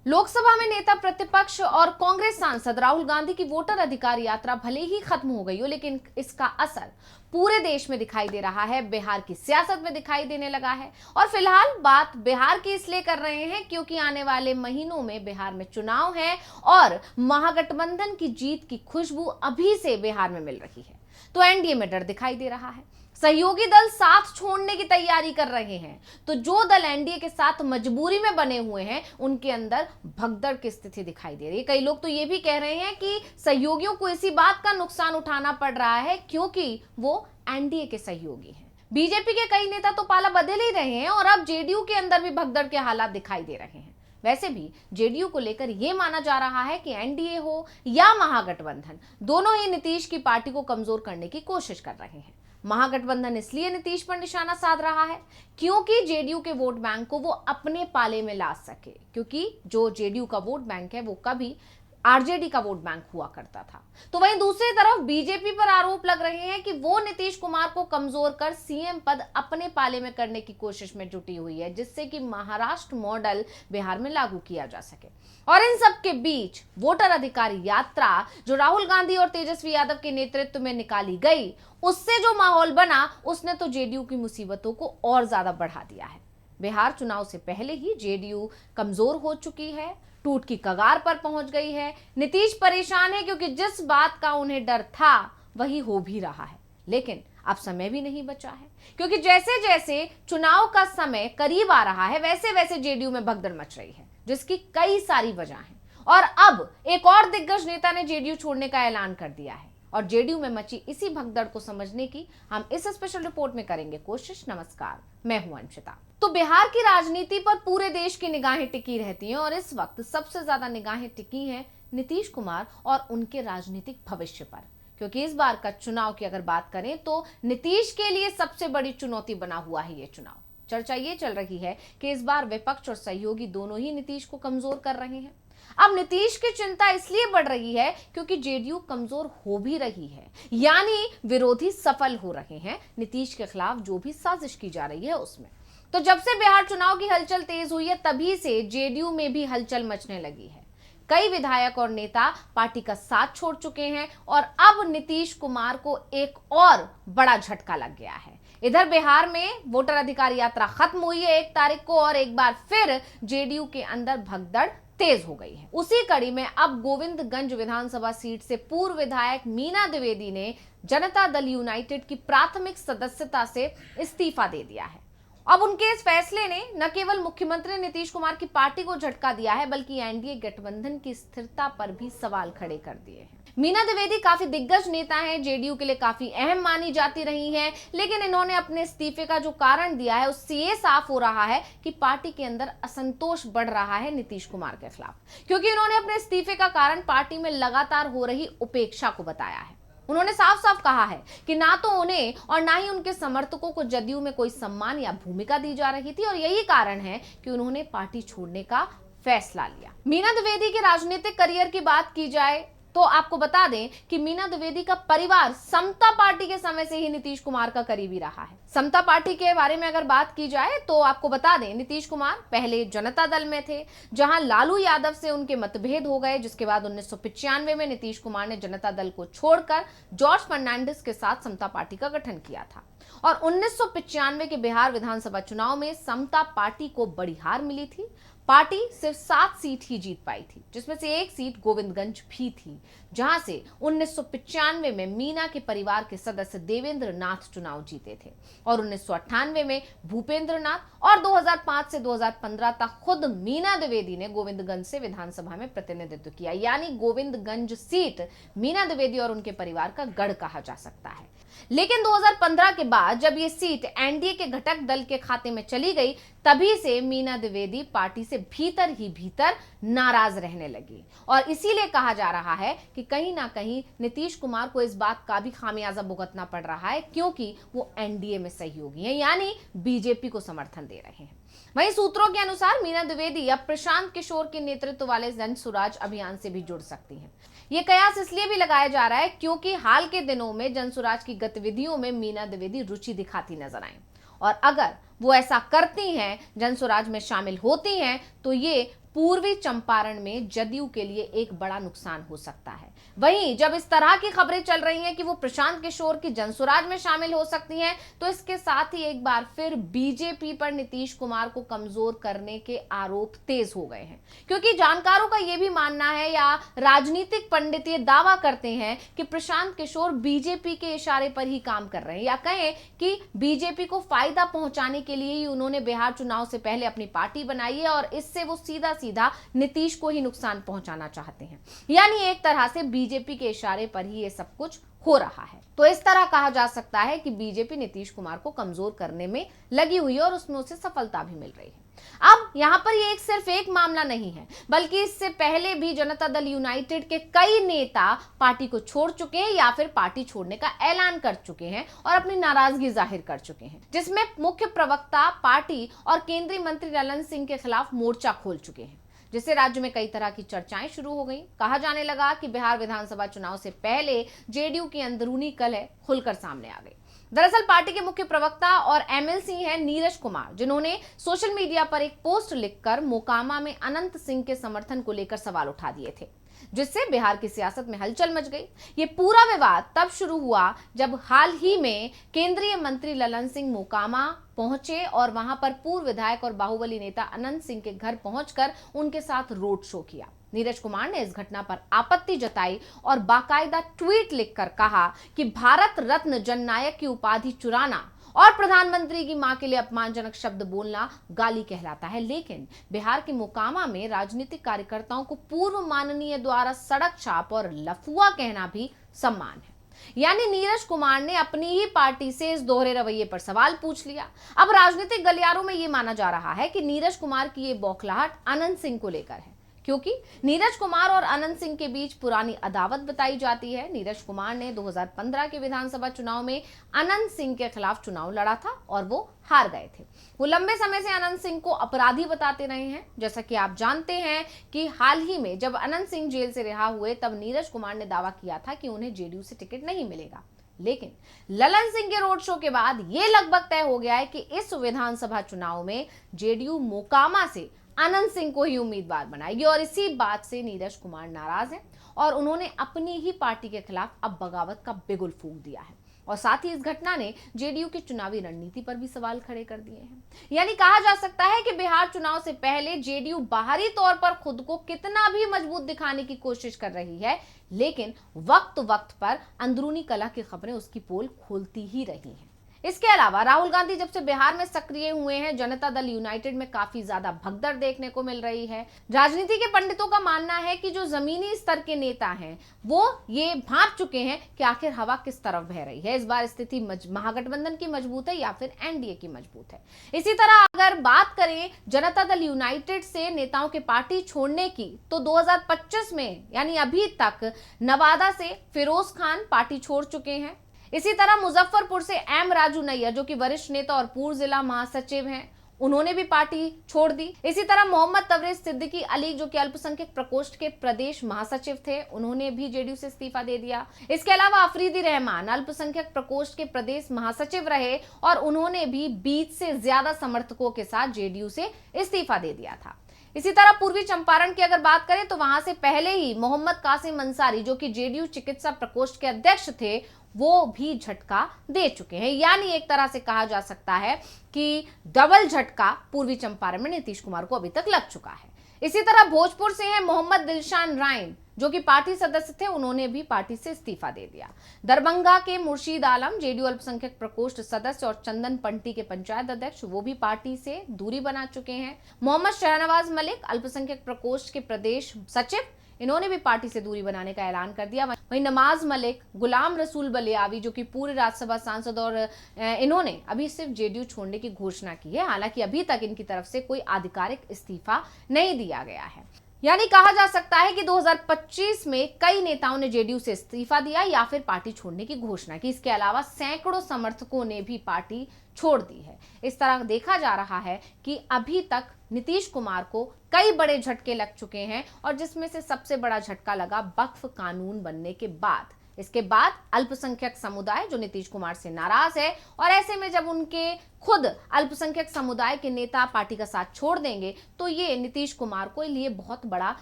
लोकसभा में नेता प्रतिपक्ष और कांग्रेस सांसद राहुल गांधी की वोटर अधिकार यात्रा भले ही खत्म हो गई हो, लेकिन इसका असर पूरे देश में दिखाई दे रहा है, बिहार की सियासत में दिखाई देने लगा है। और फिलहाल बात बिहार की इसलिए कर रहे हैं क्योंकि आने वाले महीनों में बिहार में चुनाव है और महागठबंधन की जीत की खुशबू अभी से बिहार में मिल रही है। तो एनडीए में डर दिखाई दे रहा है, सहयोगी दल साथ छोड़ने की तैयारी कर रहे हैं। तो जो दल एनडीए के साथ मजबूरी में बने हुए हैं, उनके अंदर भगदड़ की स्थिति दिखाई दे रही है। कई लोग तो ये भी कह रहे हैं कि सहयोगियों को इसी बात का नुकसान उठाना पड़ रहा है क्योंकि वो एनडीए के सहयोगी हैं। बीजेपी के कई नेता तो पाला बदल ही रहे हैं और अब जेडीयू के अंदर भी भगदड़ के हालात दिखाई दे रहे हैं। वैसे भी जेडीयू को लेकर यह माना जा रहा है कि एनडीए हो या महागठबंधन, दोनों ही नीतीश की पार्टी को कमजोर करने की कोशिश कर रहे हैं। महागठबंधन इसलिए नीतीश पर निशाना साध रहा है क्योंकि जेडीयू के वोट बैंक को वो अपने पाले में ला सके, क्योंकि जो जेडीयू का वोट बैंक है वो कभी आरजेडी का वोट बैंक हुआ करता था। तो वहीं दूसरी तरफ बीजेपी पर आरोप लग रहे हैं कि वो नीतीश कुमार को कमजोर कर सीएम पद अपने पाले में करने की कोशिश में जुटी हुई है, जिससे कि महाराष्ट्र मॉडल बिहार में लागू किया जा सके। और इन सब के बीच वोटर अधिकार यात्रा जो राहुल गांधी और तेजस्वी यादव के नेतृत्व में निकाली गई, उससे जो माहौल बना उसने तो जेडीयू की मुसीबतों को और ज्यादा बढ़ा दिया है। बिहार चुनाव से पहले ही जेडीयू कमजोर हो चुकी है, टूट की कगार पर पहुंच गई है। नीतीश परेशान है क्योंकि जिस बात का उन्हें डर था वही हो भी रहा है, लेकिन अब समय भी नहीं बचा है क्योंकि जैसे जैसे चुनाव का समय करीब आ रहा है वैसे वैसे जेडीयू में भगदड़ मच रही है, जिसकी कई सारी वजह हैं। और अब एक और दिग्गज नेता ने जेडीयू छोड़ने का ऐलान कर दिया है और जेडीयू में मची इसी भगदड़ को समझने की हम इस स्पेशल रिपोर्ट में करेंगे कोशिश। नमस्कार, मैं हूं अंशिता। तो बिहार की राजनीति पर पूरे देश की निगाहें टिकी रहती हैं और इस वक्त सबसे ज्यादा निगाहें टिकी हैं नीतीश कुमार और उनके राजनीतिक भविष्य पर, क्योंकि इस बार का चुनाव की अगर बात करें तो नीतीश के लिए सबसे बड़ी चुनौती बना हुआ है ये चुनाव। चर्चा ये चल रही है कि इस बार विपक्ष और सहयोगी दोनों ही नीतीश को कमजोर कर रहे हैं। अब नीतीश की चिंता इसलिए बढ़ रही है क्योंकि जेडीयू कमजोर हो भी रही है, यानी विरोधी सफल हो रहे हैं नीतीश के खिलाफ जो भी साजिश की जा रही है उसमें। तो जब से बिहार चुनाव की हलचल तेज हुई है तभी से जेडीयू में भी हलचल मचने लगी है। कई विधायक और नेता पार्टी का साथ छोड़ चुके हैं और अब नीतीश कुमार को एक और बड़ा झटका लग गया है। इधर बिहार में वोटर अधिकार यात्रा खत्म हुई है 1 तारीख को और एक बार फिर जेडीयू के अंदर भगदड़ तेज हो गई है। उसी कड़ी में अब गोविंदगंज विधानसभा सीट से पूर्व विधायक मीना द्विवेदी ने जनता दल यूनाइटेड की प्राथमिक सदस्यता से इस्तीफा दे दिया है। अब उनके इस फैसले ने न केवल मुख्यमंत्री नीतीश कुमार की पार्टी को झटका दिया है बल्कि एनडीए गठबंधन की स्थिरता पर भी सवाल खड़े कर दिए हैं। मीना द्विवेदी काफी दिग्गज नेता हैं, जेडीयू के लिए काफी अहम मानी जाती रही हैं, लेकिन इन्होंने अपने इस्तीफे का जो कारण दिया है उससे ये साफ हो रहा है कि पार्टी के अंदर असंतोष बढ़ रहा है नीतीश कुमार के खिलाफ, क्योंकि इन्होंने अपने इस्तीफे का कारण पार्टी में लगातार हो रही उपेक्षा को बताया है। उन्होंने साफ साफ कहा है कि ना तो उन्हें और ना ही उनके समर्थकों को जदयू में कोई सम्मान या भूमिका दी जा रही थी और यही कारण है कि उन्होंने पार्टी छोड़ने का फैसला लिया। मीना द्विवेदी के राजनीतिक करियर की बात की जाए तो आपको बता दें कि मीना द्विवेदी का परिवार समता पार्टी के समय से ही नीतीश कुमार का करीबी रहा है। समता पार्टी के बारे में अगर बात की जाए तो आपको बता दें नीतीश कुमार पहले जनता दल में थे, जहां लालू यादव से उनके मतभेद हो गए, जिसके बाद 1995 में नीतीश कुमार ने जनता दल को छोड़कर जॉर्ज फर्नांडिस के साथ समता पार्टी का गठन किया था। और 1995 के बिहार विधानसभा चुनाव में समता पार्टी को बड़ी हार मिली थी। पार्टी सिर्फ 7 सीट ही जीत पाई थी, जिसमें से 1 सीट गोविंदगंज भी थी, जहां से 1995 में मीना के परिवार के सदस्य देवेंद्र नाथ चुनाव जीते थे और 1998 में भूपेंद्र नाथ और 2005 से 2015 तक खुद मीना द्विवेदी ने गोविंदगंज से विधानसभा में प्रतिनिधित्व किया, यानी गोविंदगंज सीट मीना द्विवेदी और उनके परिवार का गढ़ कहा जा सकता है। लेकिन 2015 के बाद जब ये सीट एनडीए के घटक दल के खाते में चली गई, तभी से मीना द्विवेदी पार्टी से भीतर ही भीतर नाराज रहने लगी और इसीलिए कहा जा रहा है कि कहीं ना कहीं नीतीश कुमार को इस बात का भी खामियाजा भुगतना पड़ रहा है क्योंकि वो एनडीए में सहयोगी हैं, यानी बीजेपी को समर्थन दे रहे हैं। वहीं सूत्रों के अनुसार मीना द्विवेदी अब प्रशांत किशोर के नेतृत्व वाले जन सुराज अभियान से भी जुड़ सकती हैं। ये कयास इसलिए भी लगाया जा रहा है क्योंकि हाल के दिनों में जन सुराज की गतिविधियों में मीना द्विवेदी रुचि दिखाती नजर आई और अगर वो ऐसा करती हैं, जन सुराज में शामिल होती हैं, तो ये पूर्वी चंपारण में जदयू के लिए एक बड़ा नुकसान हो सकता है। वहीं जब इस तरह की खबरें चल रही हैं कि वो प्रशांत किशोर की जनसुराज में शामिल हो सकती हैं, तो इसके साथ ही एक बार फिर बीजेपी पर नीतीश कुमार को कमजोर करने के आरोप तेज हो गए हैं, क्योंकि जानकारों का यह भी मानना है या राजनीतिक पंडित ये दावा करते हैं कि प्रशांत किशोर बीजेपी के इशारे पर ही काम कर रहे हैं, या कहें कि बीजेपी को फायदा पहुंचाने के लिए ही उन्होंने बिहार चुनाव से पहले अपनी पार्टी बनाई है और इससे वो सीधा सीधा नीतीश को ही नुकसान पहुंचाना चाहते हैं। यानी एक तरह से बीजेपी के इशारे पर ही ये सब कुछ हो रहा है। तो इस तरह कहा जा सकता है कि बीजेपी नीतीश कुमार को कमजोर करने में लगी हुई है और उसमें उसे सफलता भी मिल रही है। अब यहां पर ये सिर्फ एक मामला नहीं है, बल्कि इससे पहले भी जनता दल यूनाइटेड के कई नेता पार्टी को छोड़ चुके हैं या फिर पार्टी छोड़ने का ऐलान कर चुके हैं और अपनी नाराजगी जाहिर कर चुके हैं, जिसमें मुख्य प्रवक्ता पार्टी और केंद्रीय मंत्री ललन सिंह के खिलाफ मोर्चा खोल चुके हैं, जिससे राज्य में कई तरह की चर्चाएं शुरू हो गई। कहा जाने लगा कि बिहार विधानसभा चुनाव से पहले जेडीयू की अंदरूनी कलह खुलकर सामने आ गई। दरअसल पार्टी के मुख्य प्रवक्ता और एमएलसी हैं नीरज कुमार, जिन्होंने सोशल मीडिया पर एक पोस्ट लिखकर मोकामा में अनंत सिंह के समर्थन को लेकर सवाल उठा दिए थे, जिससे बिहार की सियासत में हलचल मच गई। ये पूरा विवाद तब शुरू हुआ जब हाल ही में केंद्रीय मंत्री ललन सिंह मोकामा पहुंचे और वहां पर पूर्व विधायक और बाहुबली नेता अनंत सिंह के घर पहुंचकर उनके साथ रोड शो किया। नीरज कुमार ने इस घटना पर आपत्ति जताई और बाकायदा ट्वीट लिखकर कहा कि भारत रत्न जननायक की उपाधि चुराना और प्रधानमंत्री की मां के लिए अपमानजनक शब्द बोलना गाली कहलाता है, लेकिन बिहार के मोकामा में राजनीतिक कार्यकर्ताओं को पूर्व माननीय द्वारा सड़क छाप और लफुआ कहना भी सम्मान है। यानी नीरज कुमार ने अपनी ही पार्टी से इस दोहरे रवैये पर सवाल पूछ लिया। अब राजनीतिक गलियारों में यह माना जा रहा है कि नीरज कुमार की यह बौखलाहट अनंत सिंह को लेकर है, क्योंकि नीरज कुमार और अनंत सिंह के बीच पुरानी अदावत बताई जाती है। नीरज कुमार ने 2015 के विधानसभा चुनाव में अनंत सिंह के खिलाफ चुनाव लड़ा था और वो हार गए थे। वो लंबे समय से अनंत सिंह को अपराधी बताते रहे हैं। जैसा कि आप जानते हैं कि हाल ही में जब अनंत सिंह जेल से रिहा हुए, तब नीरज कुमार ने दावा किया था कि उन्हें जेडीयू से टिकट नहीं मिलेगा, लेकिन ललन सिंह के रोड शो के बाद यह लगभग तय हो गया है कि इस विधानसभा चुनाव में जेडीयू मोकामा से अनंत सिंह को ही उम्मीदवार बनाएगी और इसी बात से नीरज कुमार नाराज हैं और उन्होंने अपनी ही पार्टी के खिलाफ अब बगावत का बिगुल फूंक दिया है। और साथ ही इस घटना ने जेडीयू की चुनावी रणनीति पर भी सवाल खड़े कर दिए हैं। यानी कहा जा सकता है कि बिहार चुनाव से पहले जेडीयू बाहरी तौर पर खुद को कितना भी मजबूत दिखाने की कोशिश कर रही है, लेकिन वक्त वक्त पर अंदरूनी कलह की खबरें उसकी पोल खोलती ही रही हैं। इसके अलावा राहुल गांधी जब से बिहार में सक्रिय हुए हैं, जनता दल यूनाइटेड में काफी ज्यादा भगदड़ देखने को मिल रही है। राजनीति के पंडितों का मानना है कि जो जमीनी स्तर के नेता हैं वो ये भांप चुके हैं कि आखिर हवा किस तरफ बह रही है। इस बार स्थिति महागठबंधन की मजबूत है या फिर एनडीए की मजबूत है। इसी तरह अगर बात करें जनता दल यूनाइटेड से नेताओं के पार्टी छोड़ने की, तो 2025 में यानी अभी तक नवादा से फिरोज खान पार्टी छोड़ चुके हैं। इसी तरह मुजफ्फरपुर से एम राजू नैयर, जो कि वरिष्ठ नेता और पूर्व जिला महासचिव हैं, उन्होंने भी पार्टी छोड़ दी। इसी तरह मोहम्मद तबरेज सिद्दीकी अली, जो कि अल्पसंख्यक प्रकोष्ठ के प्रदेश महासचिव थे, उन्होंने भी जेडीयू से इस्तीफा दे दिया। इसके अलावा अफरीदी रहमान अल्पसंख्यक प्रकोष्ठ के प्रदेश महासचिव रहे और उन्होंने भी 20 से ज्यादा समर्थकों के साथ जेडीयू से इस्तीफा दे दिया था। इसी तरह पूर्वी चंपारण की अगर बात करें तो वहां से पहले ही मोहम्मद कासिम अंसारी, जो कि जेडीयू चिकित्सा प्रकोष्ठ के अध्यक्ष थे, वो भी झटका दे चुके हैं। यानी एक तरह से कहा जा सकता है कि डबल झटका पूर्वी चंपारण में नीतीश कुमार को अभी तक लग चुका है। इसी तरह भोजपुर से हैं मोहम्मद दिलशान राइन, जो कि पार्टी सदस्य थे, उन्होंने भी पार्टी से इस्तीफा दे दिया। दरभंगा के मुर्शीद आलम, जेडीयू अल्पसंख्यक प्रकोष्ठ सदस्य और चंदन पंटी के पंचायत अध्यक्ष, वो भी पार्टी से दूरी बना चुके हैं। मोहम्मद शहनवाज मलिक अल्पसंख्यक प्रकोष्ठ के प्रदेश सचिव, इन्होंने भी पार्टी से दूरी बनाने का ऐलान कर दिया। वहीं नमाज मलिक, गुलाम रसूल बलियावी, जो कि पूर्व राज्यसभा सांसद, और इन्होंने अभी सिर्फ जेडीयू छोड़ने की घोषणा की है। हालांकि अभी तक इनकी तरफ से कोई आधिकारिक इस्तीफा नहीं दिया गया है। यानी कहा जा सकता है कि 2025 में कई नेताओं ने जेडीयू से इस्तीफा दिया या फिर पार्टी छोड़ने की घोषणा की। इसके अलावा सैकड़ों समर्थकों ने भी पार्टी छोड़ दी है। इस तरह देखा जा रहा है कि अभी तक नीतीश कुमार को कई बड़े झटके लग चुके हैं और जिसमें से सबसे बड़ा झटका लगा वक्फ कानून बनने के बाद। इसके बाद अल्पसंख्यक समुदाय जो नीतीश कुमार से नाराज है, और ऐसे में जब उनके खुद अल्पसंख्यक समुदाय के नेता पार्टी का साथ छोड़ देंगे तो ये नीतीश कुमार को लिए बहुत बड़ा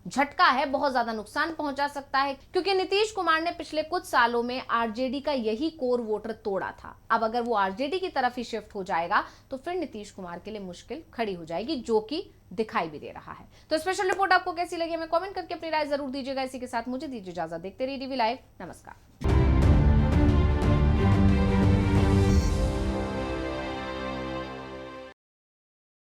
झटका है, बहुत ज्यादा नुकसान पहुंचा सकता है, क्योंकि नीतीश कुमार ने पिछले कुछ सालों में आरजेडी का यही कोर वोटर तोड़ा था। अब अगर वो आरजेडी की तरफ ही शिफ्ट हो जाएगा तो फिर नीतीश कुमार के लिए मुश्किल खड़ी हो जाएगी, जो कि दिखाई भी दे रहा है। तो स्पेशल रिपोर्ट आपको कैसी लगी हमें कमेंट करके अपनी राय जरूर दीजिएगा। इसी के साथ मुझे दीजिए इजाजत। देखते रहिए डीवी लाइव। नमस्कार।